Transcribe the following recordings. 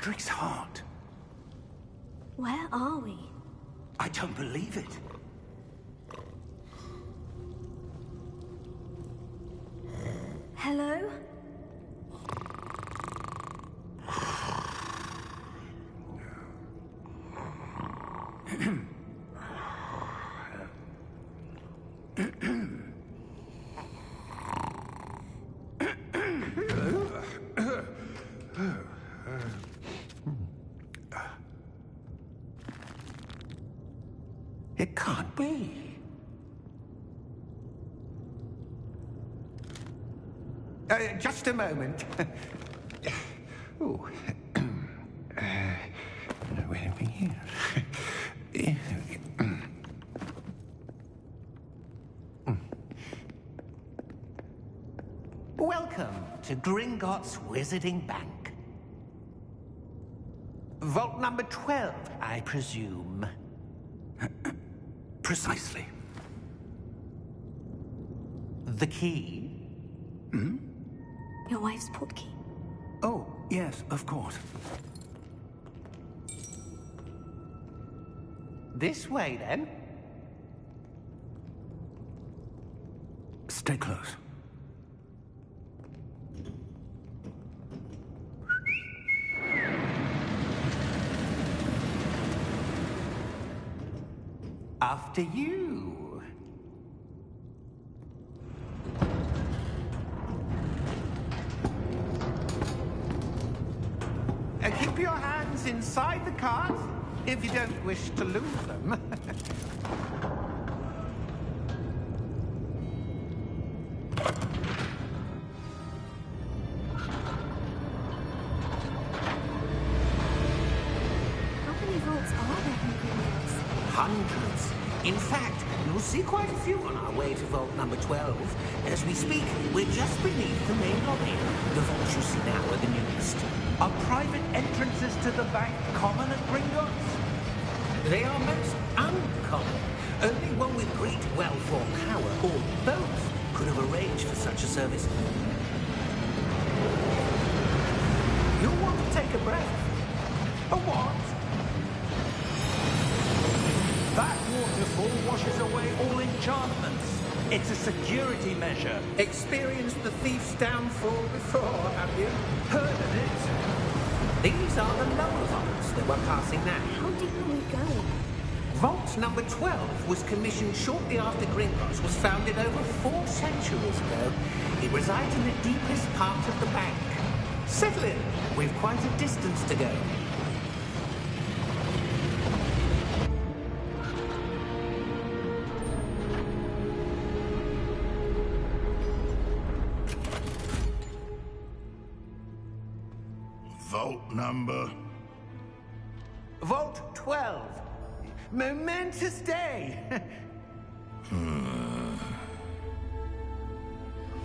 Cedric's heart. Where are we? I don't believe it. Hello? It can't be. Just a moment. Oh. Where are we here? Welcome to Gringotts Wizarding Bank. Vault number 12, I presume. Precisely. The key? Hmm? Your wife's portkey. Oh, yes, of course. This way, then. Stay close. After you. Keep your hands inside the cart if you don't wish to lose them. How many vaults are there in Gringotts? Hundreds. In fact, you'll see quite a few on our way to vault number 12. As we speak, we're just beneath the main lobby. The vaults you see now are the newest. Are private entrances to the bank common at Gringotts? They are most uncommon. Only one with great wealth or power, or both, could have arranged for such a service. You'll want to take a breath. A what? That waterfall washes away all enchantments. It's a security measure. Experienced the thief's downfall before, have you? Heard of it? These are the lower vaults that we're passing now. How deep are we going? Vault number 12 was commissioned shortly after Gringotts was founded over 4 centuries ago. It resides in the deepest part of the bank. Settle in. We've quite a distance to go. Vault number? Vault 12. Momentous day.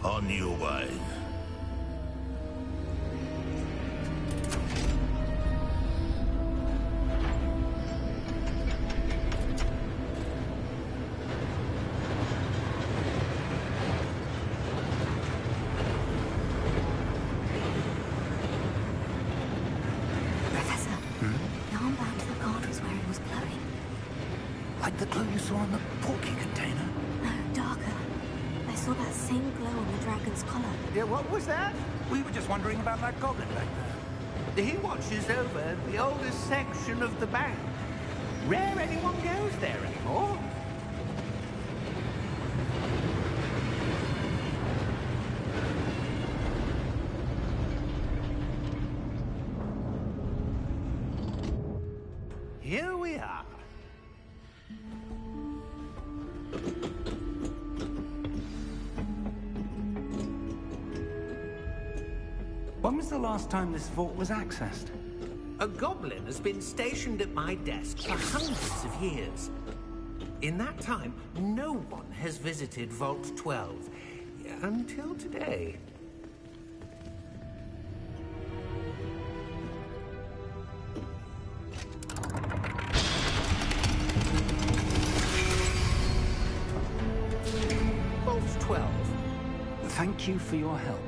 On your way. Professor, the armband to the guard was where it was glowing. Like the glow you saw on the portkey container? No, darker. I saw that same glow on the dragon's collar. Yeah, what was that? We were just wondering about that goblin back there. He watches over the oldest section of the bank. Rare anyone goes there anymore. Here we are. When was the last time this vault was accessed? A goblin has been stationed at my desk for hundreds of years. In that time, no one has visited Vault 12. Until today. Vault 12. Thank you for your help.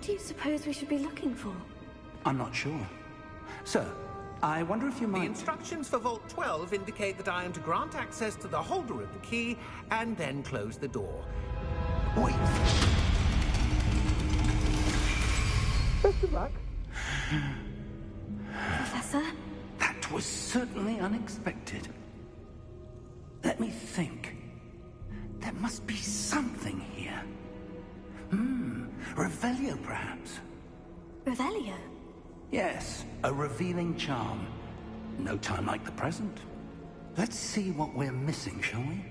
What do you suppose we should be looking for? I'm not sure. Sir, I wonder if you The might... instructions for Vault 12 indicate that I am to grant access to the holder of the key and then close the door. Wait. Best of luck. Professor? That was certainly unexpected. Let me think. There must be something here. Revelio, perhaps. Revelio? Yes, a revealing charm. No time like the present. Let's see what we're missing, shall we?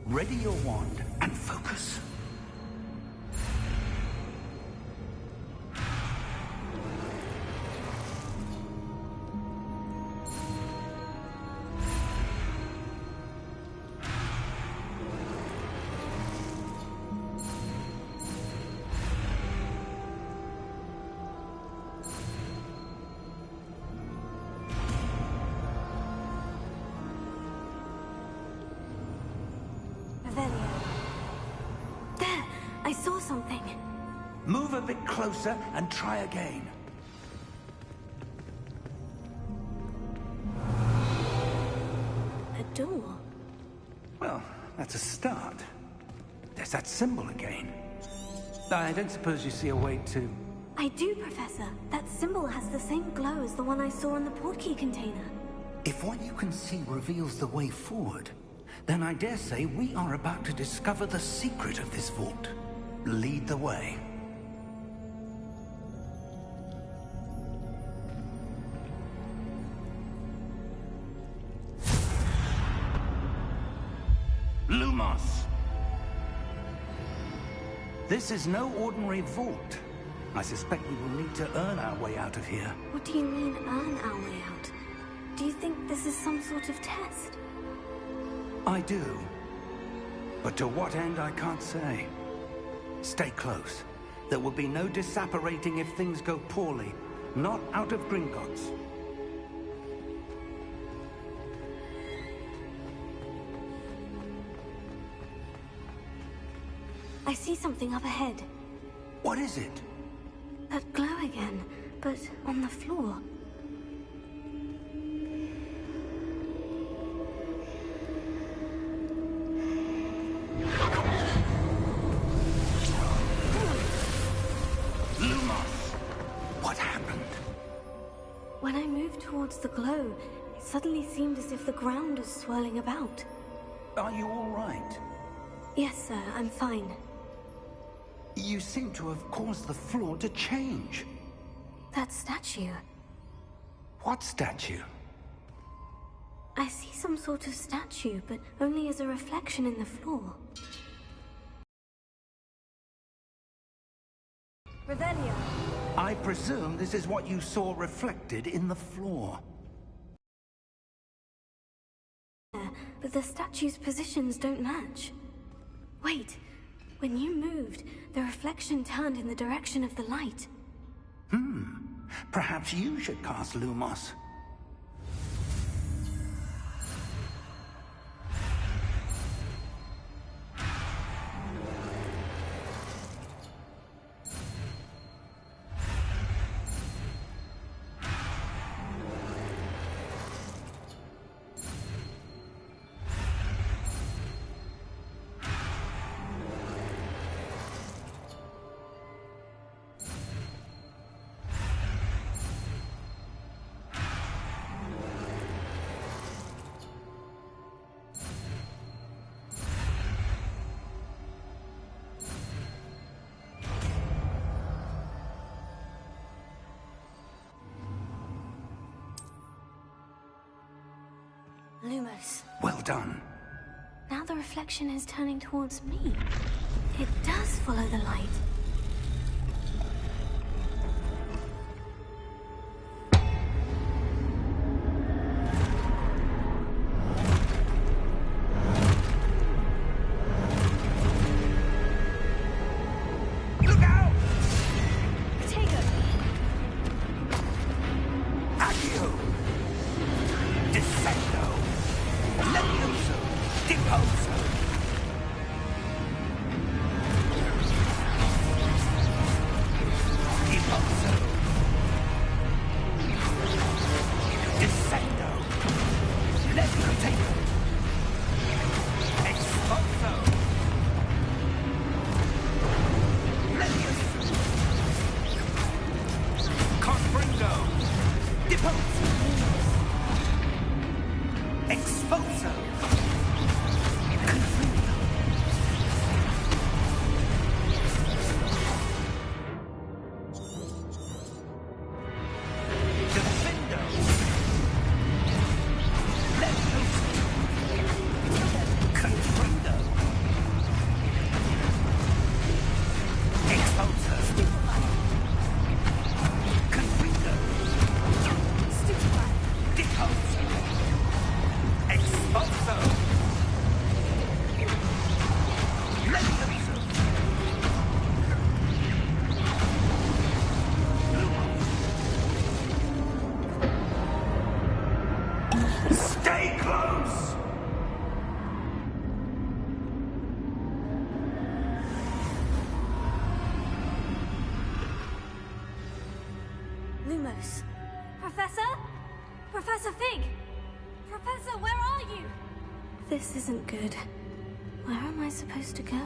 Ready your wand and focus. Revelio. There! I saw something. Move a bit closer and try again. A door. Well, that's a start. There's that symbol again. I don't suppose you see a way to... I do, Professor. That symbol has the same glow as the one I saw in the portkey container. If what you can see reveals the way forward, then I dare say we are about to discover the secret of this vault. Lead the way. Lumos! This is no ordinary vault. I suspect we will need to earn our way out of here. What do you mean, earn our way out? Do you think this is some sort of test? I do. But to what end, I can't say. Stay close. There will be no disapparating if things go poorly. Not out of Gringotts. I see something up ahead. What is it? That glow again, but on the floor. Lumos! What happened? When I moved towards the glow, it suddenly seemed as if the ground was swirling about. Are you all right? Yes, sir, I'm fine. You seem to have caused the floor to change. That statue. What statue? I see some sort of statue, but only as a reflection in the floor. Revelio. I presume this is what you saw reflected in the floor. But the statue's positions don't match. Wait, when you moved, the reflection turned in the direction of the light. Perhaps you should cast Lumos. Lumos. Well done. Now the reflection is turning towards me. It does follow the light. Look out! Potato! Accio! Descendo! Levioso! Deposo! Depose! Expulso! Confundo! Defendo! Levioso! Confundo! Expulso! Confundo! Depose! Expulso! Levioso! Stay close! Lumos. Professor? Professor Fig! Professor, where are you? This isn't good. Where am I supposed to go?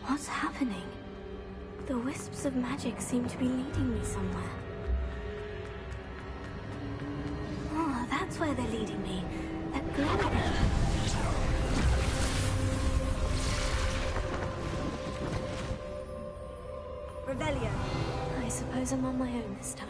What's happening? The wisps of magic seem to be leading me somewhere. Oh, that's where they're leading me. That glowing. Revelio. I suppose I'm on my own this time.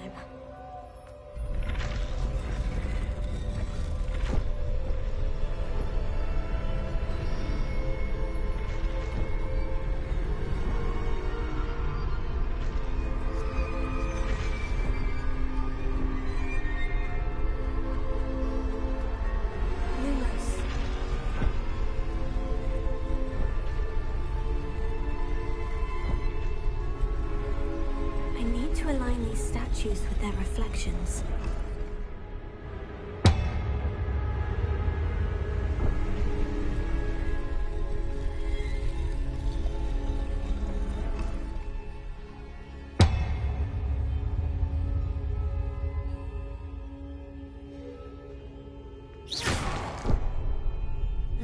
Lumos. I need to align these statues with their reflections.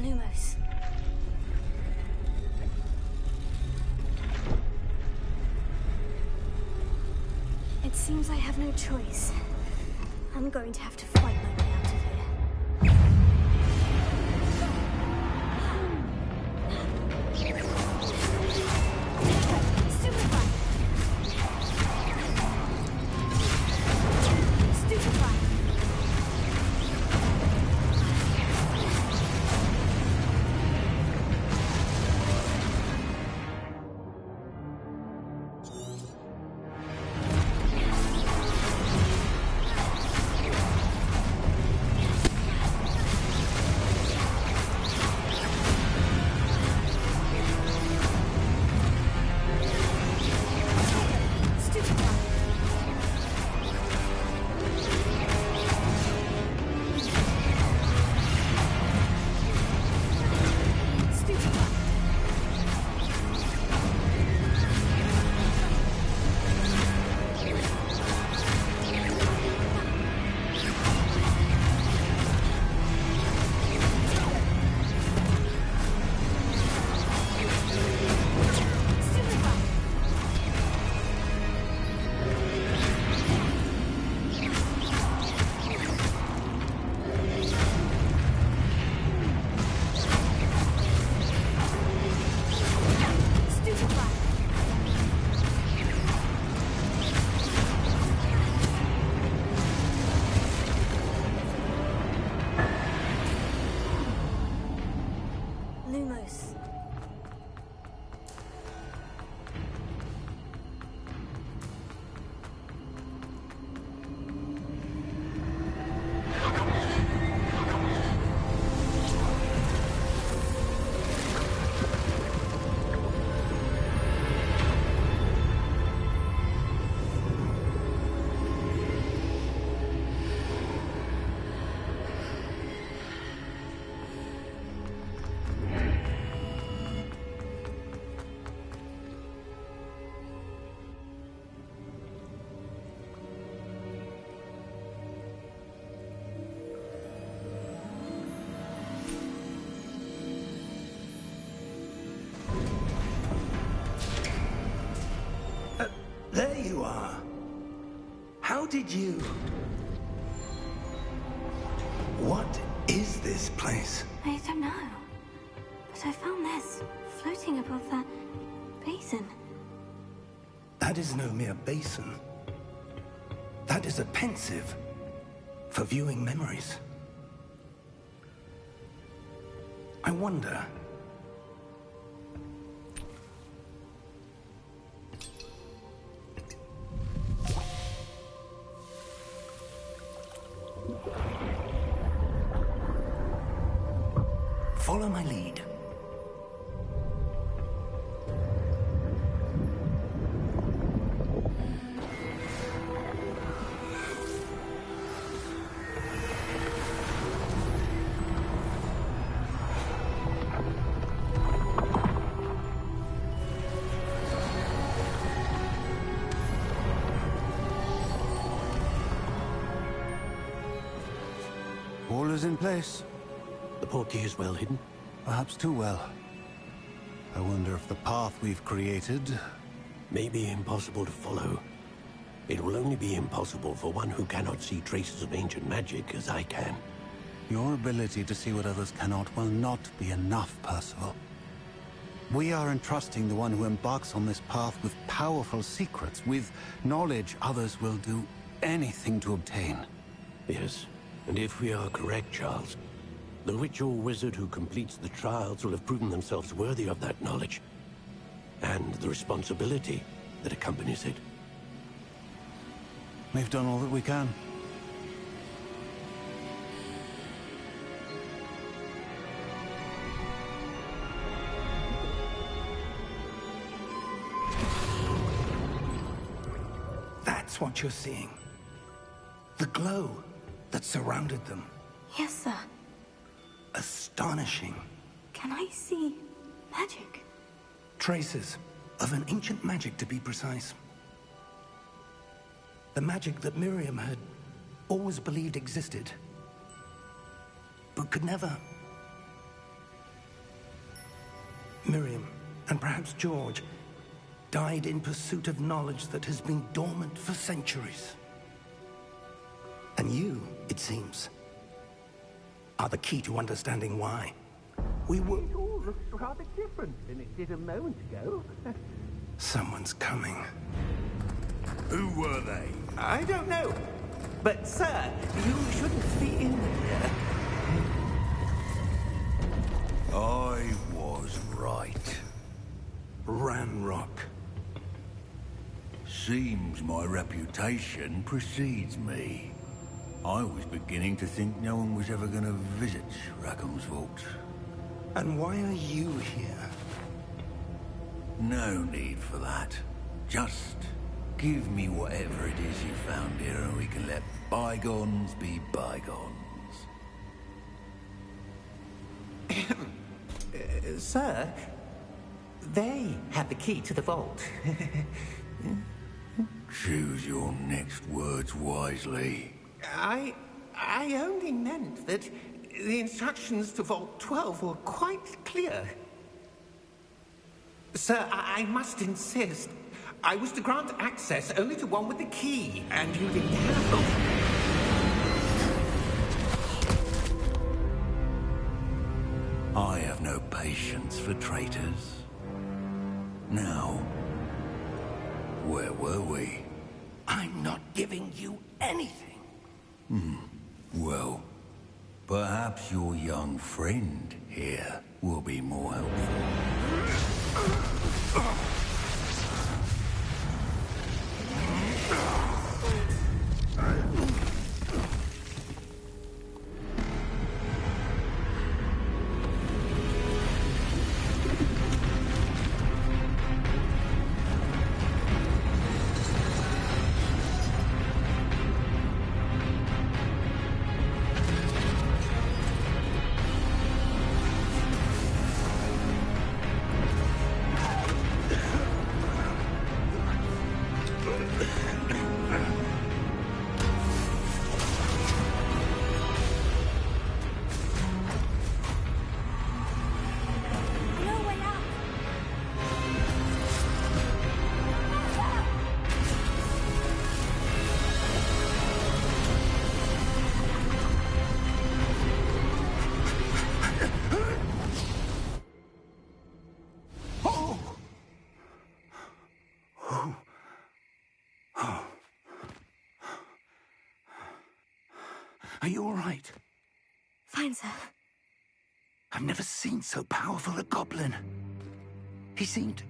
Lumos. It seems I have no choice. I'm going to have to fight my way out of here. Stupefy! Stupefy! Lumos. There you are. How did you... What is this place? I don't know. But I found this floating above that basin. That is no mere basin. That is a pensive for viewing memories. I wonder... Follow my lead. All is in place. The portkey is well hidden? Perhaps too well. I wonder if the path we've created... May be impossible to follow. It will only be impossible for one who cannot see traces of ancient magic as I can. Your ability to see what others cannot will not be enough, Percival. We are entrusting the one who embarks on this path with powerful secrets, with knowledge others will do anything to obtain. Yes, and if we are correct, Charles, the witch or wizard who completes the trials will have proven themselves worthy of that knowledge, and the responsibility that accompanies it. We've done all that we can. That's what you're seeing. The glow that surrounded them. Yes, sir. Astonishing. Can I see magic? Traces of an ancient magic, to be precise. The magic that Miriam had always believed existed, but could never. Miriam, and perhaps George, died in pursuit of knowledge that has been dormant for centuries. And you, it seems, are the key to understanding why. We were... It all looks rather different than it did a moment ago. Someone's coming. Who were they? I don't know. But, sir, you shouldn't be in here. I was right. Ranrock. Seems my reputation precedes me. I was beginning to think no one was ever going to visit Rackham's Vault. And why are you here? No need for that. Just give me whatever it is you found here and we can let bygones be bygones. Sir, they have the key to the vault. Choose your next words wisely. I only meant that the instructions to Vault 12 were quite clear. Sir, I must insist. I was to grant access only to one with the key, and you didn't have them. I have no patience for traitors. Now, where were we? I'm not giving you anything. Well, perhaps your young friend here will be more helpful. Are you all right? Fine, sir. I've never seen so powerful a goblin. He seemed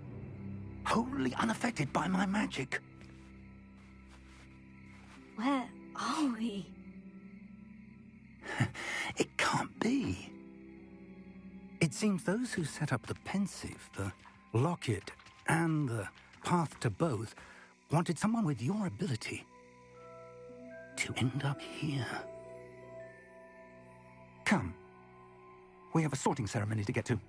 wholly unaffected by my magic. Where are we? It can't be. It seems those who set up the Pensieve, the Locket, and the Path to Both wanted someone with your ability to end up here. Come. We have a sorting ceremony to get to.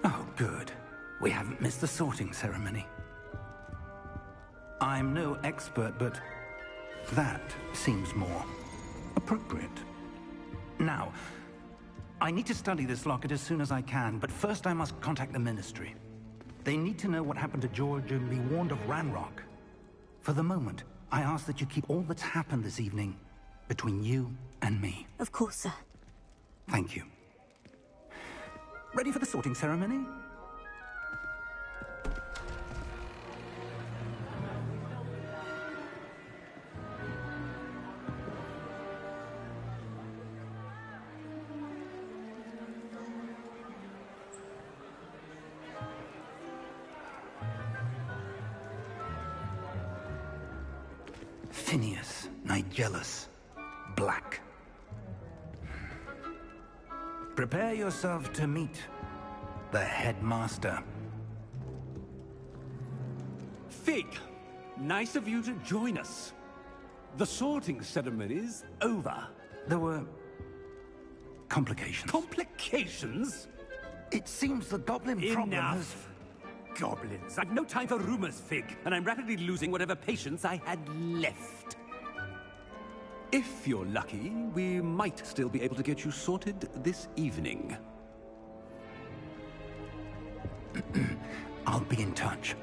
Oh, good. We haven't missed the sorting ceremony. I'm no expert, but that seems more appropriate. Now, I need to study this locket as soon as I can, but first I must contact the Ministry. They need to know what happened to George and be warned of Ranrock. For the moment, I ask that you keep all that's happened this evening between you and me. Of course, sir. Thank you. Ready for the sorting ceremony? Phineas Nigellus Black. Prepare yourself to meet the headmaster. Fig, nice of you to join us. The sorting ceremony's over. There were complications. Complications? It seems the goblin problem has... Enough! Goblins. I've no time for rumors, Fig, and I'm rapidly losing whatever patience I had left. If you're lucky, we might still be able to get you sorted this evening. I'll be in touch.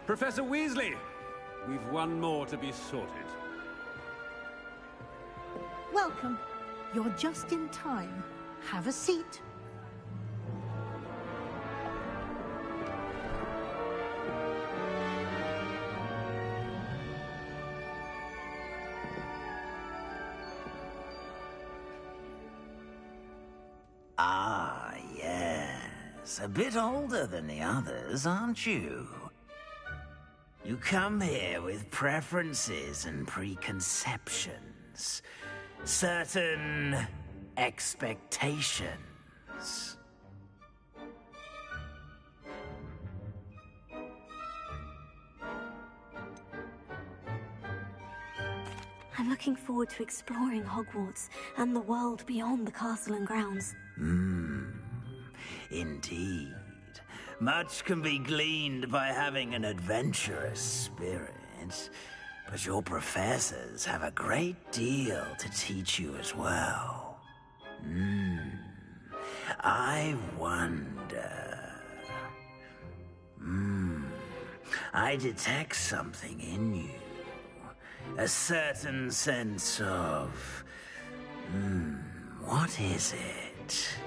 Professor Weasley, we've one more to be sorted. Welcome. You're just in time. Have a seat. Ah, yes. A bit older than the others, aren't you? You come here with preferences and preconceptions. Certain expectations. I'm looking forward to exploring Hogwarts and the world beyond the castle and grounds. Indeed. Much can be gleaned by having an adventurous spirit, but your professors have a great deal to teach you as well. I wonder... I detect something in you. A certain sense of... What is it?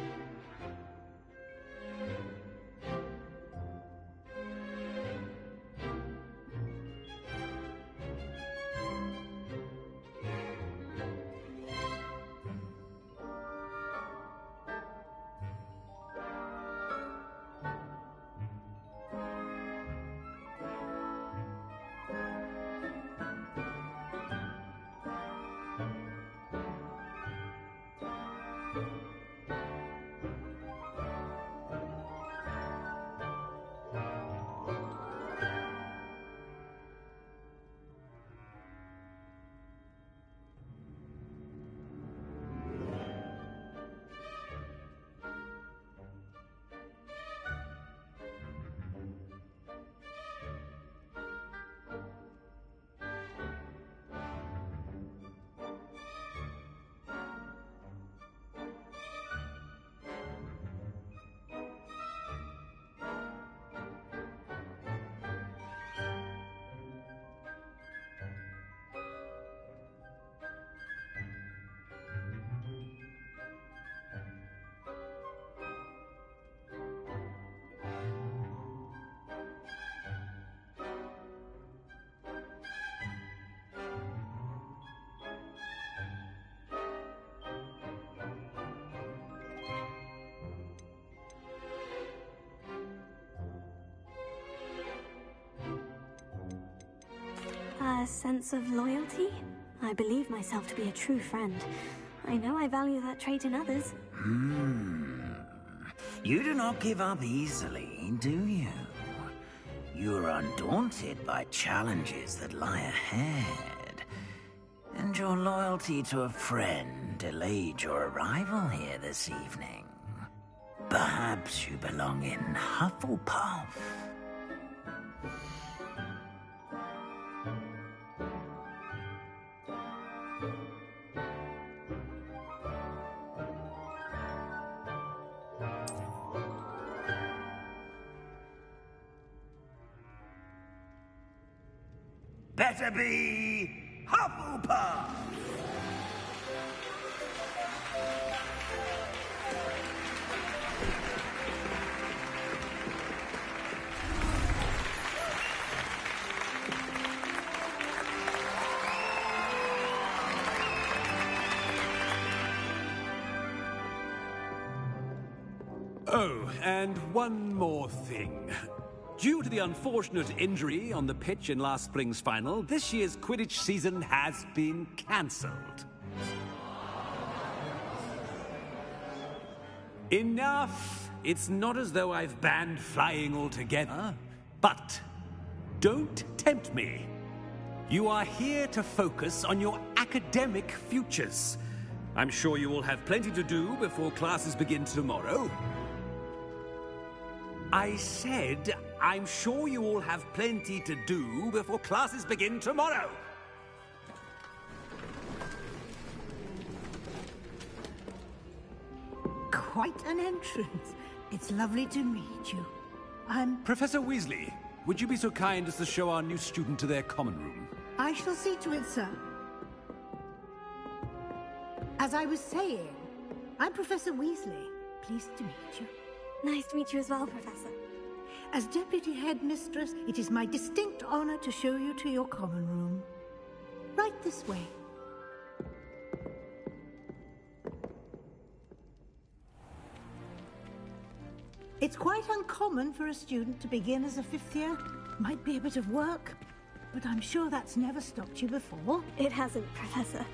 A sense of loyalty? I believe myself to be a true friend. I know I value that trait in others. You do not give up easily, do you? You are undaunted by challenges that lie ahead. And your loyalty to a friend delayed your arrival here this evening. Perhaps you belong in Hufflepuff. Better be Hufflepuff! Oh, and one more thing. Due to the unfortunate injury on the pitch in last spring's final, this year's Quidditch season has been cancelled. Enough! It's not as though I've banned flying altogether. But don't tempt me. You are here to focus on your academic futures. I'm sure you will have plenty to do before classes begin tomorrow. I said, I'm sure you all have plenty to do before classes begin tomorrow. Quite an entrance. It's lovely to meet you. Professor Weasley, would you be so kind as to show our new student to their common room? I shall see to it, sir. As I was saying, I'm Professor Weasley. Pleased to meet you. Nice to meet you as well, Professor. As Deputy Headmistress, it is my distinct honor to show you to your common room. Right this way. It's quite uncommon for a student to begin as a fifth year. Might be a bit of work, but I'm sure that's never stopped you before. It hasn't, Professor.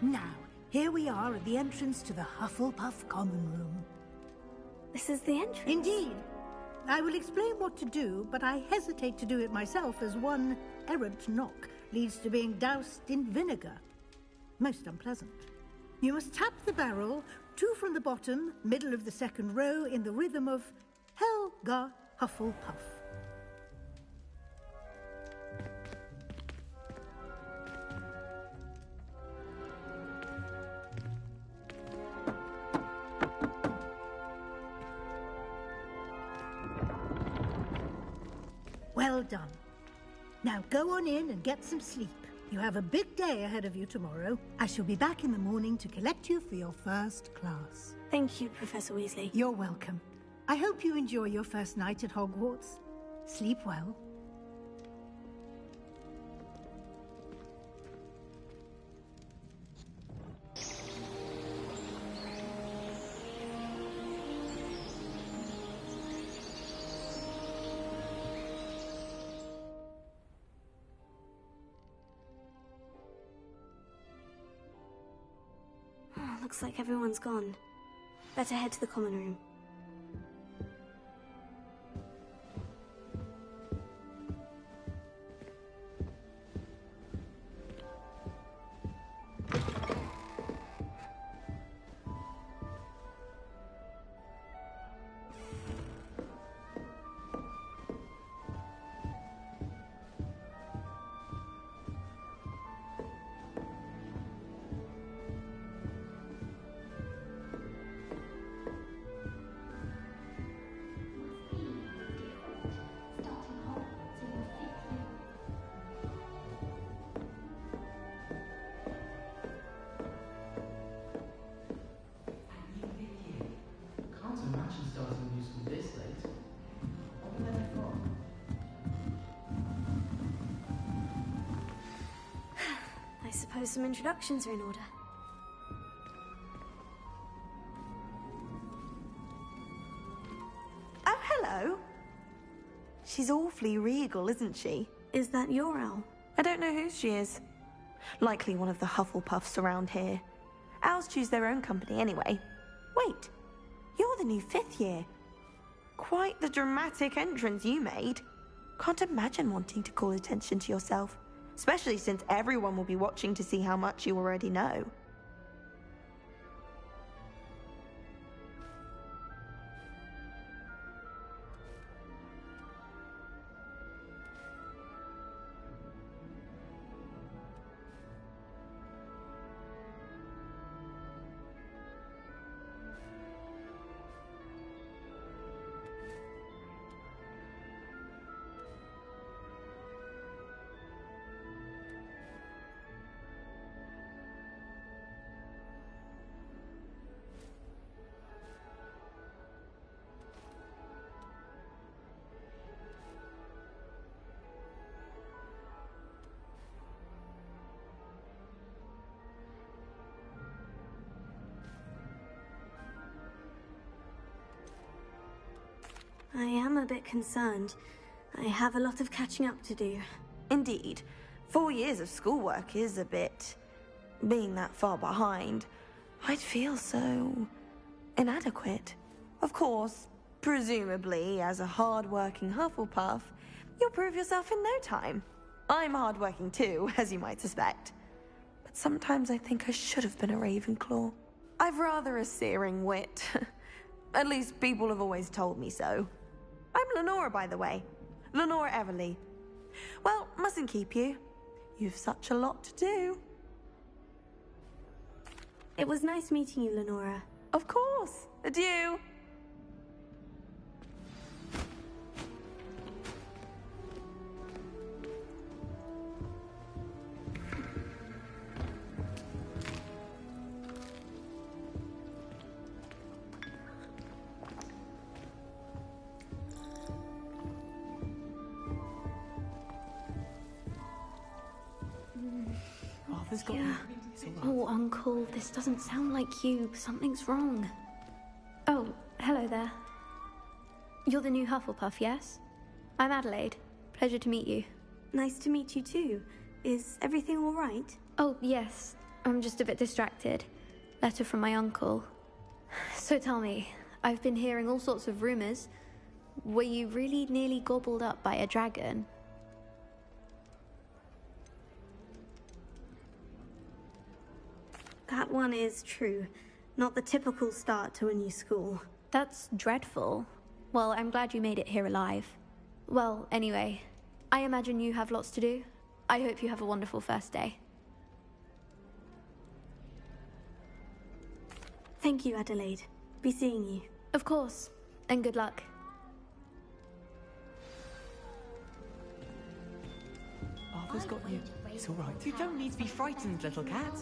Now, here we are at the entrance to the Hufflepuff common room. This is the entrance? Indeed. I will explain what to do, but I hesitate to do it myself as one errant knock leads to being doused in vinegar. Most unpleasant. You must tap the barrel, 2 from the bottom, middle of the second row, in the rhythm of Helga Hufflepuff. Well done. Now go on in and get some sleep. You have a big day ahead of you tomorrow. I shall be back in the morning to collect you for your first class. Thank you, Professor Weasley. You're welcome. I hope you enjoy your first night at Hogwarts. Sleep well. Looks like everyone's gone. Better head to the common room. I suppose some introductions are in order. Oh, hello. She's awfully regal, isn't she? Is that your owl? I don't know who she is. Likely one of the Hufflepuffs around here. Owls choose their own company anyway. Wait, you're the new 5th year. Quite the dramatic entrance you made. Can't imagine wanting to call attention to yourself, especially since everyone will be watching to see how much you already know. I am a bit concerned. I have a lot of catching up to do. Indeed. 4 years of schoolwork is a bit... being that far behind. I'd feel so... inadequate. Of course, presumably, as a hard-working Hufflepuff, you'll prove yourself in no time. I'm hard-working too, as you might suspect. But sometimes I think I should have been a Ravenclaw. I've rather a searing wit. At least people have always told me so. I'm Lenora, by the way. Lenora Everly. Well, mustn't keep you. You've such a lot to do. It was nice meeting you, Lenora. Of course. Adieu. Yeah. Oh, Uncle, this doesn't sound like you. Something's wrong. Oh, hello there. You're the new Hufflepuff, yes? I'm Adelaide. Pleasure to meet you. Nice to meet you too. Is everything all right? Oh, yes. I'm just a bit distracted. Letter from my uncle. So tell me, I've been hearing all sorts of rumors. Were you really nearly gobbled up by a dragon? That one is true. Not the typical start to a new school. That's dreadful. Well, I'm glad you made it here alive. Well, anyway, I imagine you have lots to do. I hope you have a wonderful first day. Thank you, Adelaide. Be seeing you. Of course, and good luck. Arthur's got you. It's all right. You don't need to be frightened, little cat.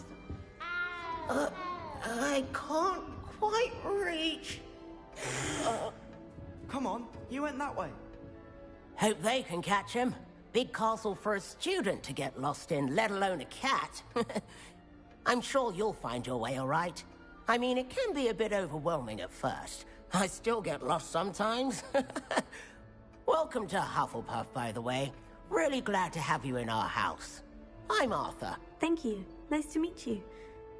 I can't quite reach. Come on, you went that way. Hope they can catch him. Big castle for a student to get lost in, let alone a cat. I'm sure you'll find your way all right. I mean, it can be a bit overwhelming at first. I still get lost sometimes. Welcome to Hufflepuff, by the way. Really glad to have you in our house. I'm Arthur. Thank you. Nice to meet you.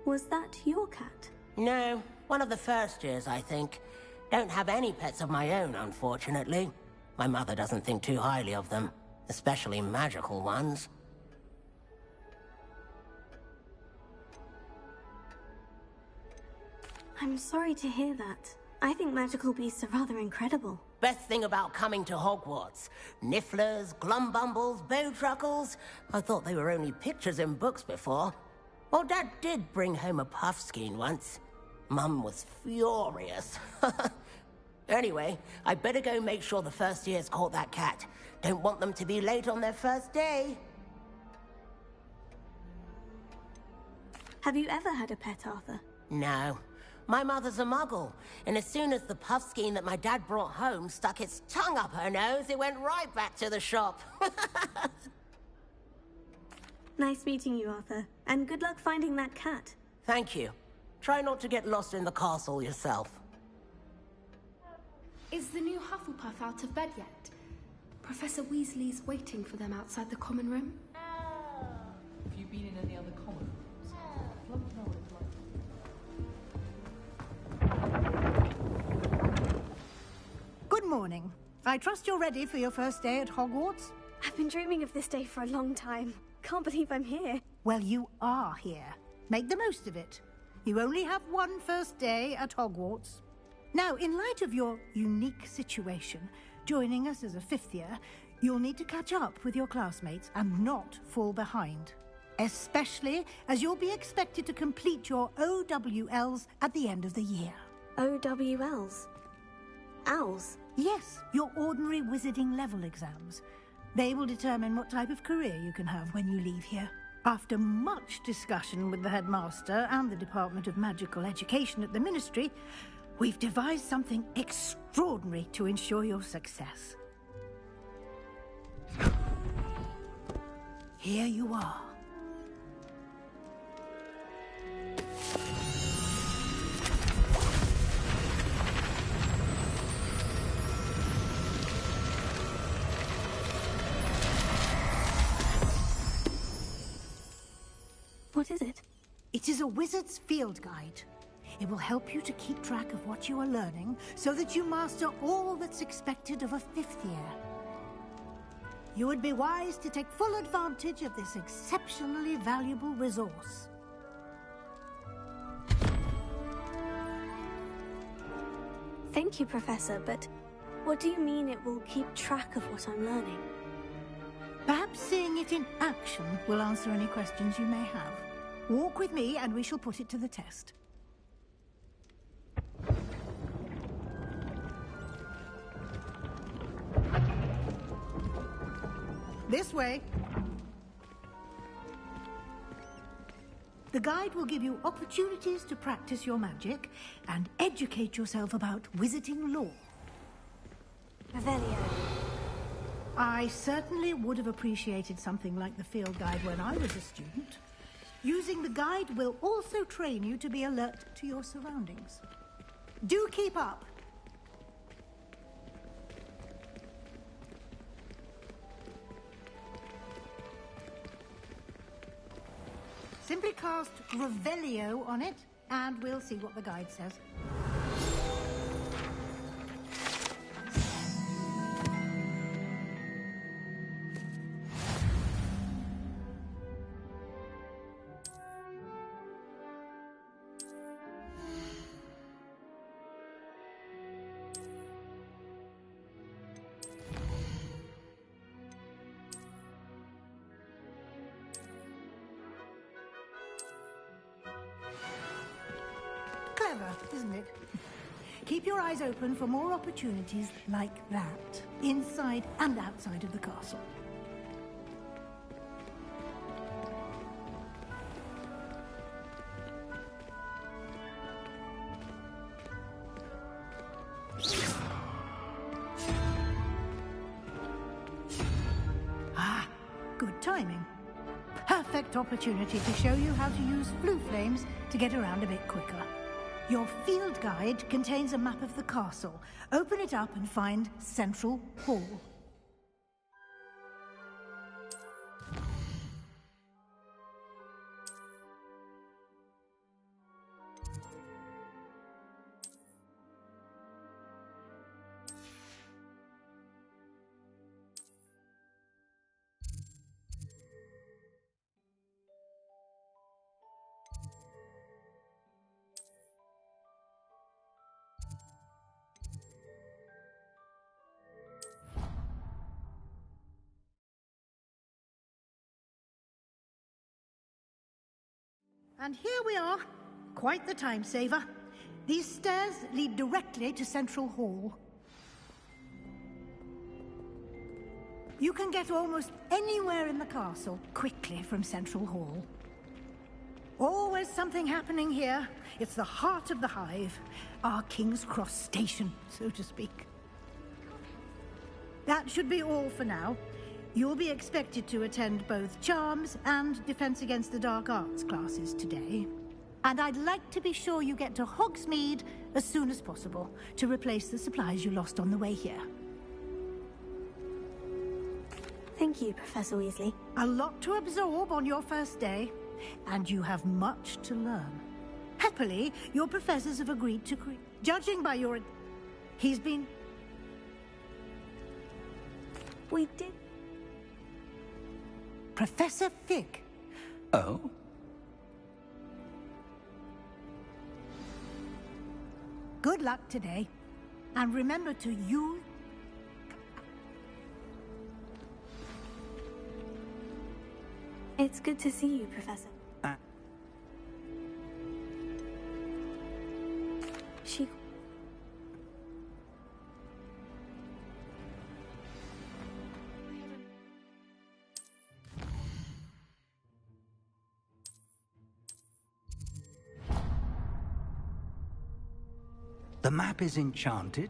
Was that your cat? No, one of the first years, I think. Don't have any pets of my own, unfortunately. My mother doesn't think too highly of them, especially magical ones. I'm sorry to hear that. I think magical beasts are rather incredible. Best thing about coming to Hogwarts. Nifflers, Glumbumbles, Bowtruckles. I thought they were only pictures in books before. Well, Dad did bring home a Puffskein once. Mum was furious. Anyway, I better go make sure the first years caught that cat. Don't want them to be late on their first day. Have you ever had a pet, Arthur? No. My mother's a muggle, and as soon as the Puffskein that my dad brought home stuck its tongue up her nose, it went right back to the shop. Nice meeting you, Arthur. And good luck finding that cat. Thank you. Try not to get lost in the castle yourself. Is the new Hufflepuff out of bed yet? Professor Weasley's waiting for them outside the common room. Have you been in any other common rooms? I'd love to know what it's like. Good morning. I trust you're ready for your first day at Hogwarts? I've been dreaming of this day for a long time. Can't believe I'm here. Well, you are here. Make the most of it. You only have one first day at Hogwarts. Now, in light of your unique situation, joining us as a fifth year, you'll need to catch up with your classmates and not fall behind. Especially as you'll be expected to complete your OWLs at the end of the year. OWLs? Owls? Yes, your ordinary wizarding level exams. They will determine what type of career you can have when you leave here. After much discussion with the headmaster and the Department of Magical Education at the Ministry, we've devised something extraordinary to ensure your success. Here you are. What is it? It is a wizard's field guide. It will help you to keep track of what you are learning so that you master all that's expected of a fifth year. You would be wise to take full advantage of this exceptionally valuable resource. Thank you, Professor, but what do you mean it will keep track of what I'm learning? Perhaps seeing it in action will answer any questions you may have. Walk with me and we shall put it to the test. This way. The guide will give you opportunities to practice your magic and educate yourself about wizarding lore. Revelio. I certainly would have appreciated something like the field guide when I was a student. Using the guide will also train you to be alert to your surroundings. Do keep up. Simply cast Revelio on it, and we'll see what the guide says. Clever, isn't it? Keep your eyes open for more opportunities like that, inside and outside of the castle. perfect opportunity to show you how to use flue flames to get around a bit quicker. Your field guide contains a map of the castle. Open it up and find Central Hall. And here we are. Quite the time saver. These stairs lead directly to Central Hall. You can get almost anywhere in the castle quickly from Central Hall. Always something happening here. It's the heart of the Hive. Our King's Cross station, so to speak. That should be all for now. You'll be expected to attend both Charms and Defense Against the Dark Arts classes today. And I'd like to be sure you get to Hogsmeade as soon as possible to replace the supplies you lost on the way here. Thank you, Professor Weasley. A lot to absorb on your first day, and you have much to learn. Happily, your professors have agreed to judging by your... He's been... We did... Professor Fig. Oh? Good luck today. And remember to use... It's good to see you, Professor. She... The map is enchanted?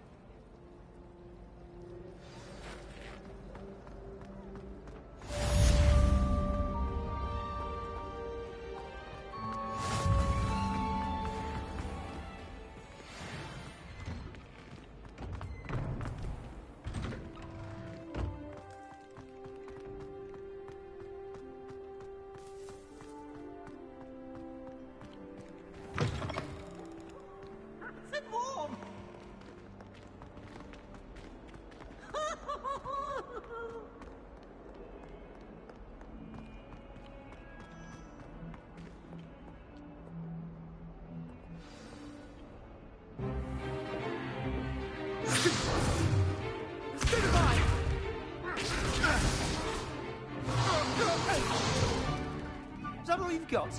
Is that all you've got?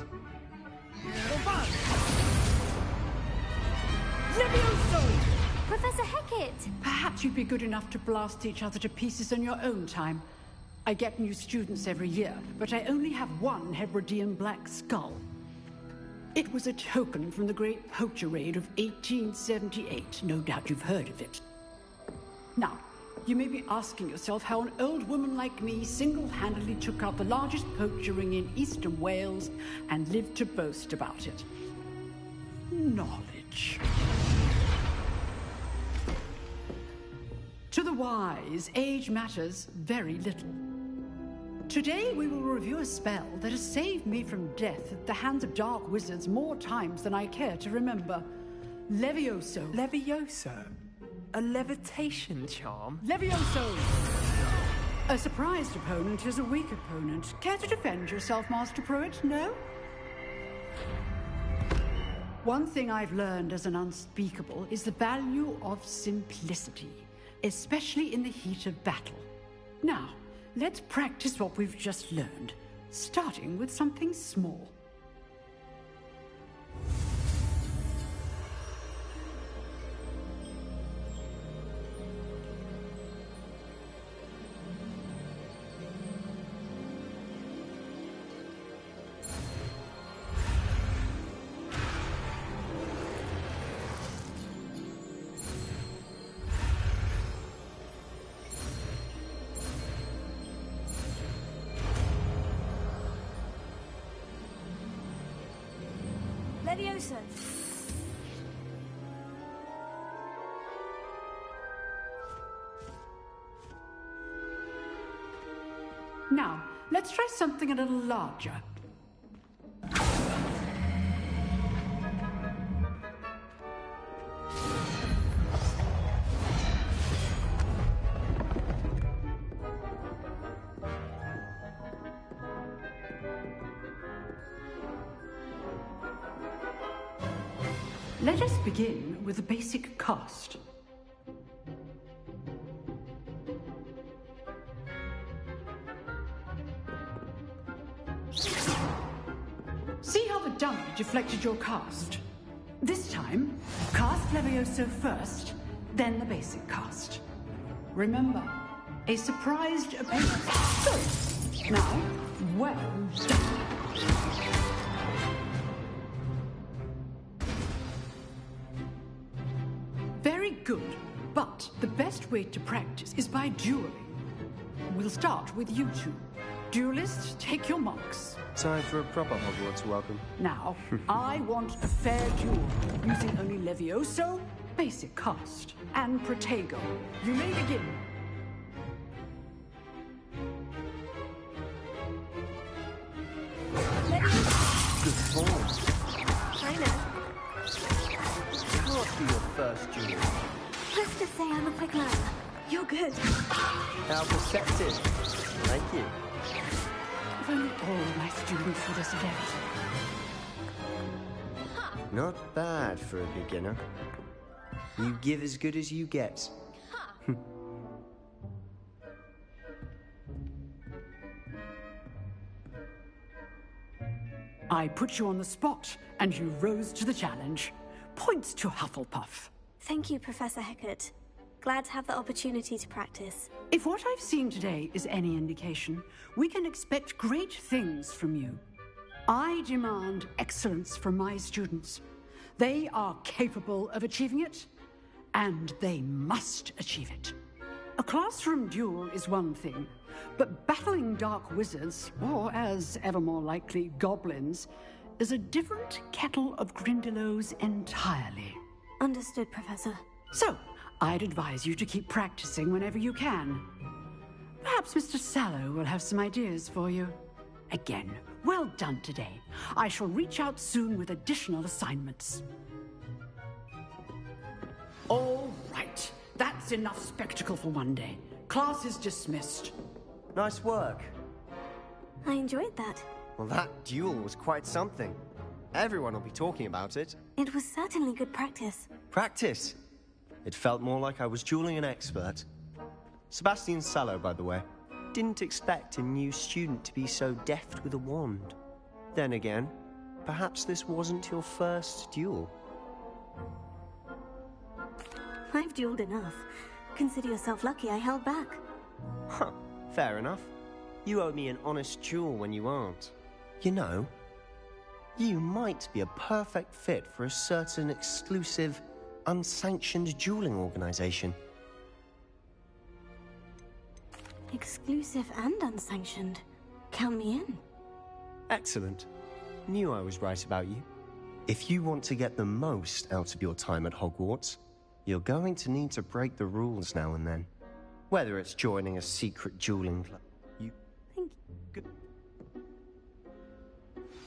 Levioso! Professor Hecat! Perhaps you'd be good enough to blast each other to pieces in your own time. I get new students every year, but I only have one Hebridean black skull. It was a token from the Great Poacher Raid of 1878. No doubt you've heard of it. Now, you may be asking yourself how an old woman like me single-handedly took out the largest poacher ring in eastern Wales and lived to boast about it. Knowledge. To the wise, age matters very little. Today we will review a spell that has saved me from death at the hands of dark wizards more times than I care to remember. Levioso. Levioso? A levitation charm? Levioso! A surprised opponent is a weak opponent. Care to defend yourself, Master Pruitt? No? One thing I've learned as an unspeakable is the value of simplicity, especially in the heat of battle. Now, let's practice what we've just learned, starting with something small. Levioso! Now, let's try something a little larger. Let us begin with the basic cast. See how the dummy deflected your cast? This time, cast Levioso first, then the basic cast. Remember, a surprised appearance. Good. Now, well done. Very good, but the best way to practice is by dueling. We'll start with you two. Duelists, take your marks. Time for a proper Hogwarts welcome. Now, I want a fair duel, using only Levioso, basic cast, and Protego. You may begin. Good ball. I know. Can't be your first duel. Let's just say I'm a quick learner. You're good. How perceptive. Thank you. If only all my students were this adept. Not bad for a beginner. You give as good as you get. I put you on the spot, and you rose to the challenge. Points to Hufflepuff. Thank you, Professor Hecat. Glad to have the opportunity to practice. If what I've seen today is any indication, we can expect great things from you. I demand excellence from my students. They are capable of achieving it, and they must achieve it. A classroom duel is one thing, but battling dark wizards, or as ever more likely, goblins, is a different kettle of Grindylows entirely. Understood, Professor. So, I'd advise you to keep practicing whenever you can. Perhaps Mr. Sallow will have some ideas for you. Again, well done today. I shall reach out soon with additional assignments. All right. That's enough spectacle for one day. Class is dismissed. Nice work. I enjoyed that. Well, that duel was quite something. Everyone will be talking about it. It was certainly good practice. Practice? It felt more like I was dueling an expert. Sebastian Sallow, by the way. Didn't expect a new student to be so deft with a wand. Then again, perhaps this wasn't your first duel. I've dueled enough. Consider yourself lucky I held back. Huh, fair enough. You owe me an honest duel when you aren't. You know, you might be a perfect fit for a certain exclusive, unsanctioned dueling organization. Exclusive and unsanctioned. Count me in. Excellent. Knew I was right about you. If you want to get the most out of your time at Hogwarts, you're going to need to break the rules now and then. Whether it's joining a secret dueling club. Thank you. Good.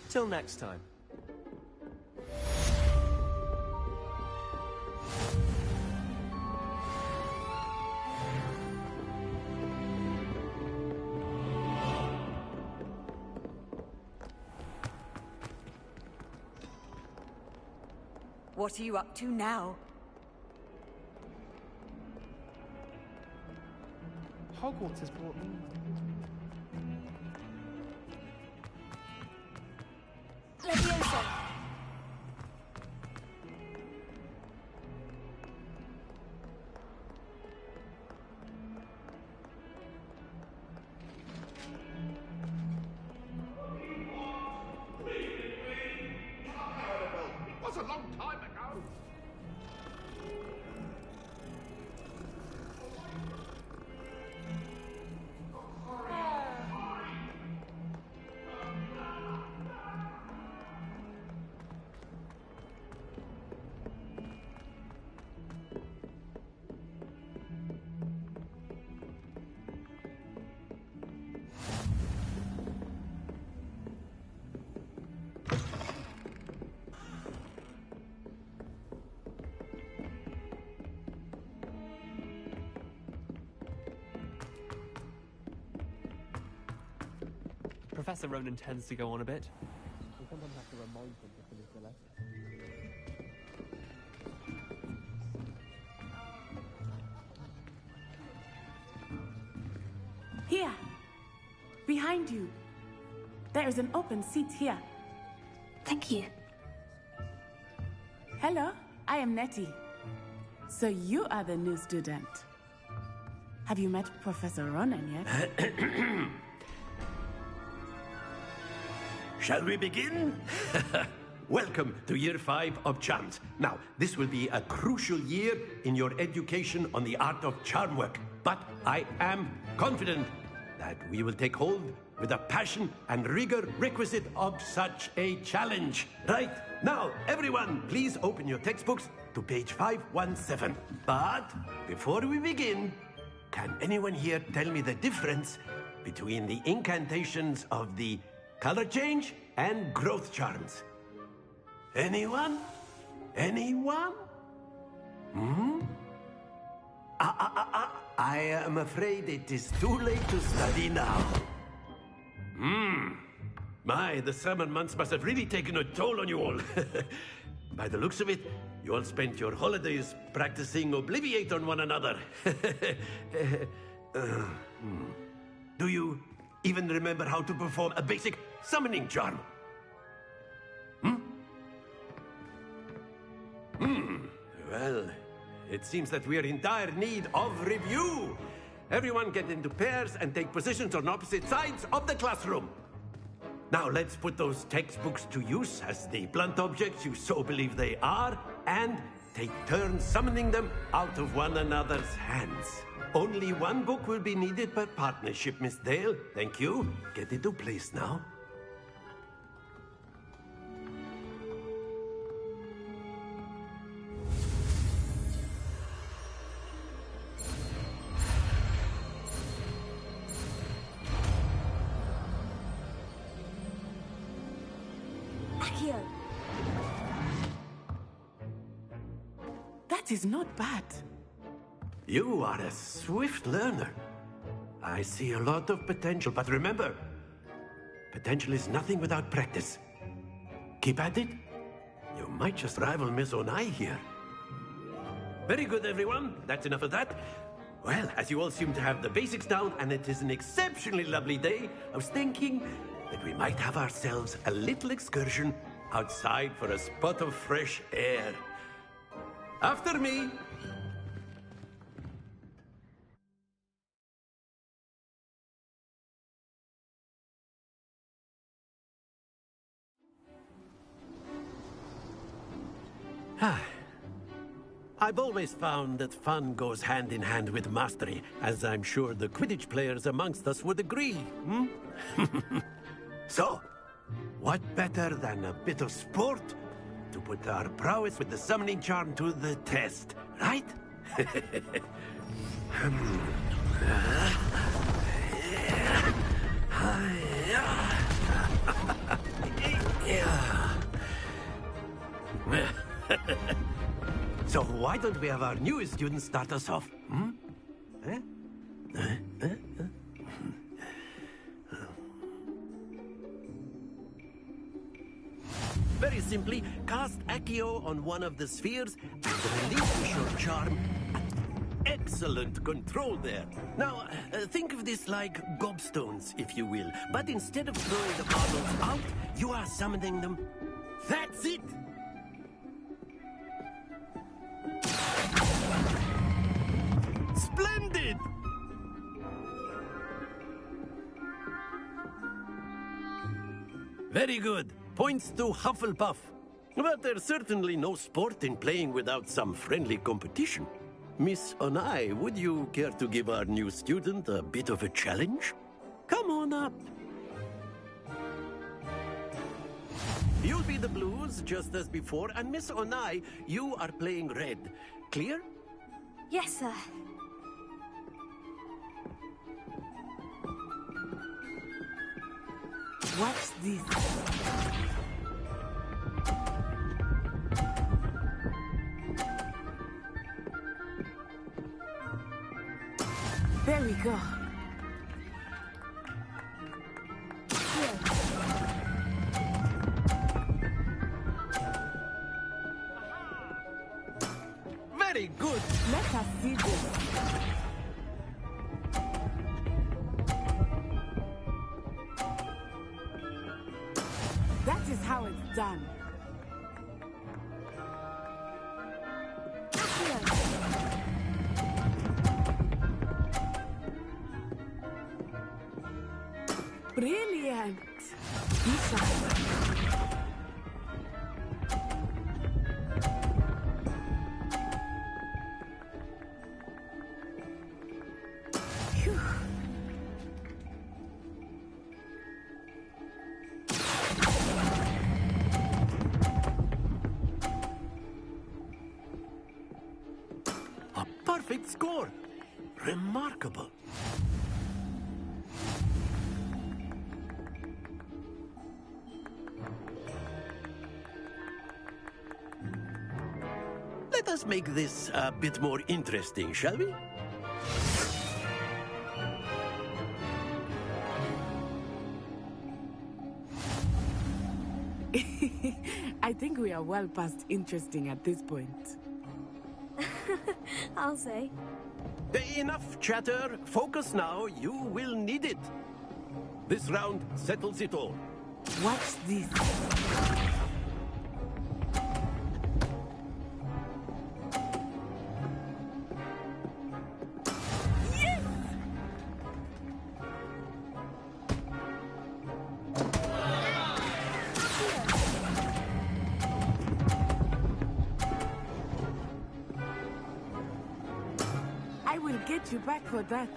Till next time. What are you up to now? Hogwarts has brought me. Levioso! It was a long time ago. Professor Ronan tends to go on a bit. We sometimes have to remind him to finish the lesson. Here! Behind you! There is an open seat here. Thank you. Hello, I am Nettie. So you are the new student. Have you met Professor Ronan yet? Shall we begin? Welcome to Year 5 of Charms. Now, this will be a crucial year in your education on the art of charm work. But I am confident that we will take hold with the passion and rigor requisite of such a challenge. Right, now, everyone, please open your textbooks to page 517. But before we begin, can anyone here tell me the difference between the incantations of the color change and growth charms? Anyone? Anyone? I am afraid it is too late to study now. My, the summer months must have really taken a toll on you all. By the looks of it, you all spent your holidays practicing Obliviate on one another. Do you even remember how to perform a basic summoning charm? Well, it seems that we are in dire need of review. Everyone get into pairs and take positions on opposite sides of the classroom. Now let's put those textbooks to use as the blunt objects you so believe they are, and take turns summoning them out of one another's hands. Only one book will be needed per partnership, Miss Dale. Thank you. Get into place now. Accio. That is not bad. You are a swift learner. I see a lot of potential, but remember, potential is nothing without practice. Keep at it. You might just rival Miss Onai here. Very good, everyone. That's enough of that. Well, as you all seem to have the basics down, and it is an exceptionally lovely day, I was thinking that we might have ourselves a little excursion outside for a spot of fresh air. After me. I've always found that fun goes hand in hand with mastery, as I'm sure the Quidditch players amongst us would agree. So, what better than a bit of sport to put our prowess with the summoning charm to the test, right? So why don't we have our newest student start us off? Very simply, cast Accio on one of the spheres and relinquish your charm. Excellent control there. Now, think of this like gobstones, if you will. But instead of throwing the marbles out, you are summoning them. That's it! Splendid! Very good. Points to Hufflepuff. But there's certainly no sport in playing without some friendly competition. Miss Onai, would you care to give our new student a bit of a challenge? Come on up. You'll be the blues, just as before, and Miss Onai, you are playing red. Clear? Yes, sir. What's this? There we go. Here. Good. Let us see this. That is how it's done. Brilliant. A perfect score. Remarkable. Let us make this a bit more interesting, shall we? I think we are well past interesting at this point. I'll say. Enough chatter. Focus now. You will need it. This round settles it all. Watch this. I will get you back for that.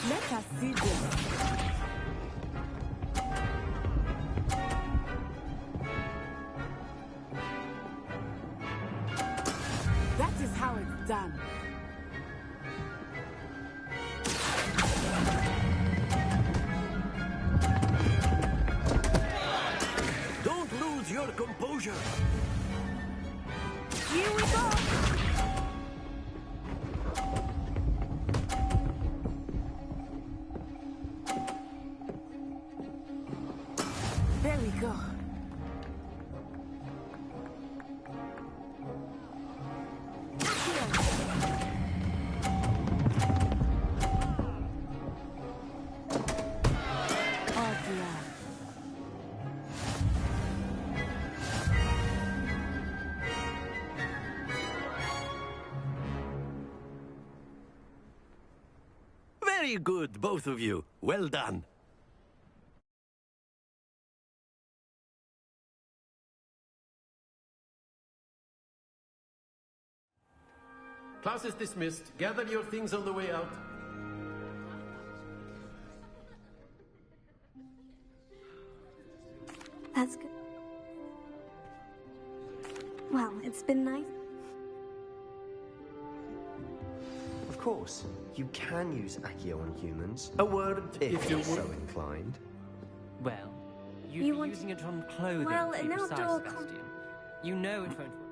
Let us see this. That is how it's done. Don't lose your composure. Here we go. There we go. Oh dear. Very good, both of you. Well done. Class is dismissed. Gather your things on the way out. That's good. Well, it's been nice. Of course, you can use Accio on humans. A word if you're so inclined. Well, you'd be using it on clothing, Well, to be an precise, outdoor Sebastian. You know it won't work.